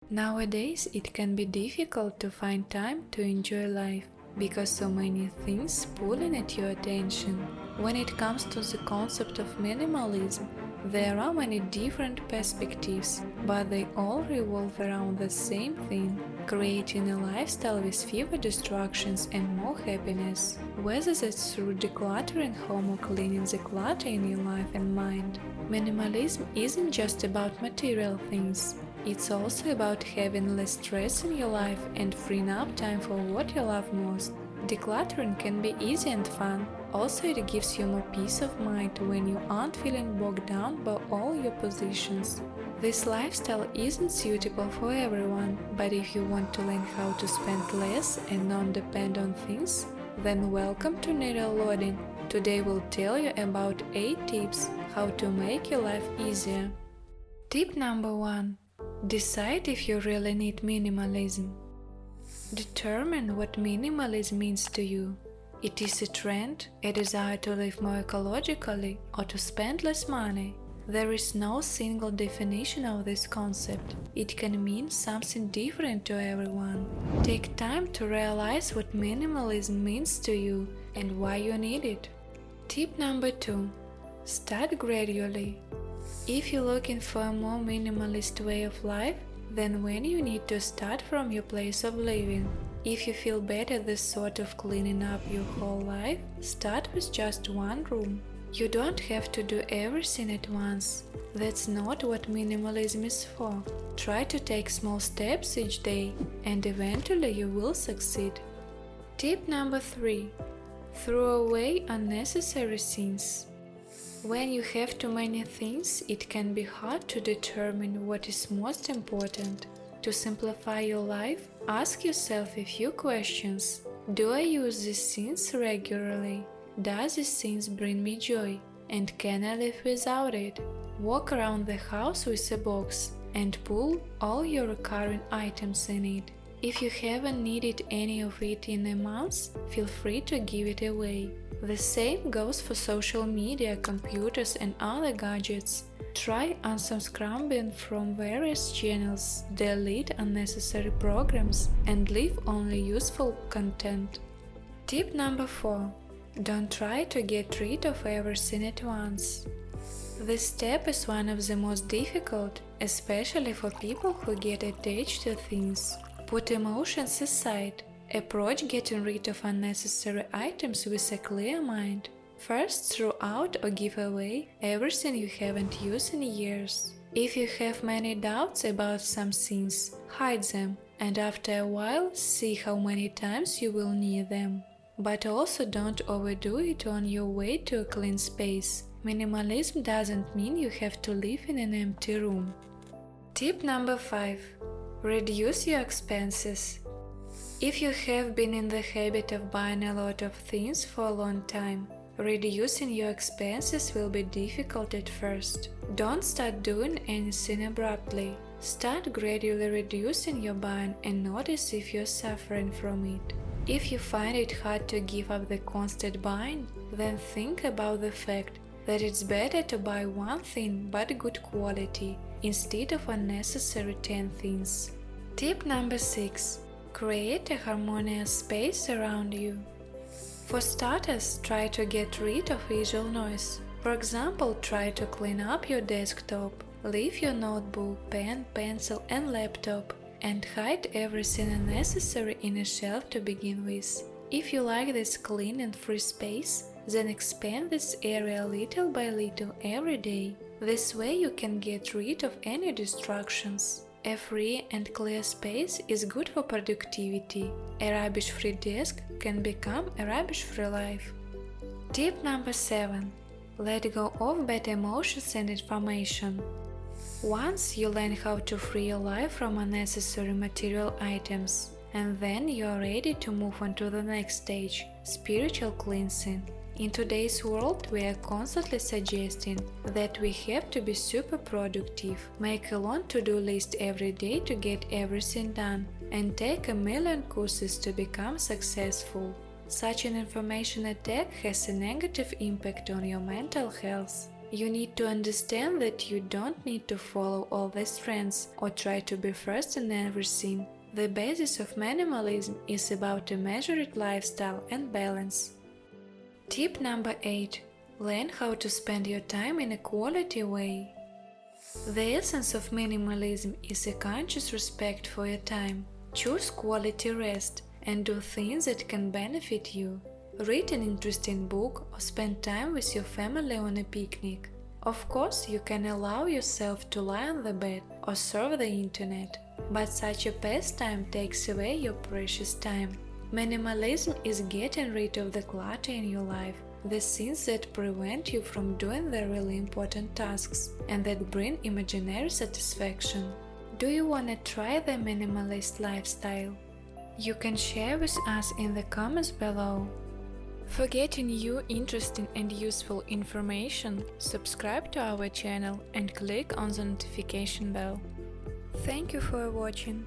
Nowadays, it can be difficult to find time to enjoy life because so many things pulling at your attention. When it comes to the concept of minimalism, there are many different perspectives, but they all revolve around the same thing: creating a lifestyle with fewer distractions and more happiness. Whether that's through decluttering home or cleaning the clutter in your life and mind, minimalism isn't just about material things. It's also about having less stress in your life and freeing up time for what you love most. Decluttering can be easy and fun. Also, it gives you more peace of mind when you aren't feeling bogged down by all your possessions. This lifestyle isn't suitable for everyone, but if you want to learn how to spend less and not depend on things, then welcome to Needle Loading. Today we'll tell you about 8 tips how to make your life easier. Tip number 1. Decide if you really need minimalism. Determine what minimalism means to you. It is a trend, a desire to live more ecologically, or to spend less money. There is no single definition of this concept. It can mean something different to everyone. Take time to realize what minimalism means to you and why you need it. Tip number 2. Start gradually. If you're looking for a more minimalist way of life, then when you need to start from your place of living. If you feel better the thought of cleaning up your whole life, start with just one room. You don't have to do everything at once. That's not what minimalism is for. Try to take small steps each day, and eventually you will succeed. Tip number 3. Throw away unnecessary things. When you have too many things, it can be hard to determine what is most important. To simplify your life, ask yourself a few questions. Do I use these things regularly? Does these things bring me joy? And can I live without it? Walk around the house with a box and pull all your recurring items in it. If you haven't needed any of it in a month, feel free to give it away. The same goes for social media, computers and other gadgets. Try unsubscribing from various channels, delete unnecessary programs, and leave only useful content. Tip number 4. Don't try to get rid of everything at once. This step is one of the most difficult, especially for people who get attached to things. Put emotions aside. Approach getting rid of unnecessary items with a clear mind. First, throw out or give away everything you haven't used in years. If you have many doubts about some things, hide them, and after a while, see how many times you will need them. But also don't overdo it on your way to a clean space. Minimalism doesn't mean you have to live in an empty room. Tip number 5. Reduce your expenses. If you have been in the habit of buying a lot of things for a long time, reducing your expenses will be difficult at first. Don't start doing anything abruptly. Start gradually reducing your buying and notice if you're suffering from it. If you find it hard to give up the constant buying, then think about the fact that it's better to buy one thing but good quality instead of unnecessary 10 things. Tip number 6. Create a harmonious space around you. For starters, try to get rid of visual noise. For example, try to clean up your desktop, leave your notebook, pen, pencil and laptop, and hide everything unnecessary in a shelf to begin with. If you like this clean and free space, then expand this area little by little every day. This way you can get rid of any distractions. A free and clear space is good for productivity. A rubbish-free desk can become a rubbish-free life. Tip number 7. Let go of bad emotions and information. Once you learn how to free your life from unnecessary material items, and then you are ready to move on to the next stage, spiritual cleansing. In today's world, we are constantly suggesting that we have to be super productive, make a long to-do list every day to get everything done, and take a million courses to become successful. Such an information attack has a negative impact on your mental health. You need to understand that you don't need to follow all these trends or try to be first in everything. The basis of minimalism is about a measured lifestyle and balance. Tip number 8. Learn how to spend your time in a quality way. The essence of minimalism is a conscious respect for your time. Choose quality rest and do things that can benefit you. Read an interesting book or spend time with your family on a picnic. Of course, you can allow yourself to lie on the bed or surf the internet, but such a pastime takes away your precious time. Minimalism is getting rid of the clutter in your life, the things that prevent you from doing the really important tasks and that bring imaginary satisfaction. Do you want to try the minimalist lifestyle? You can share with us in the comments below. For getting new interesting and useful information, subscribe to our channel and click on the notification bell. Thank you for watching.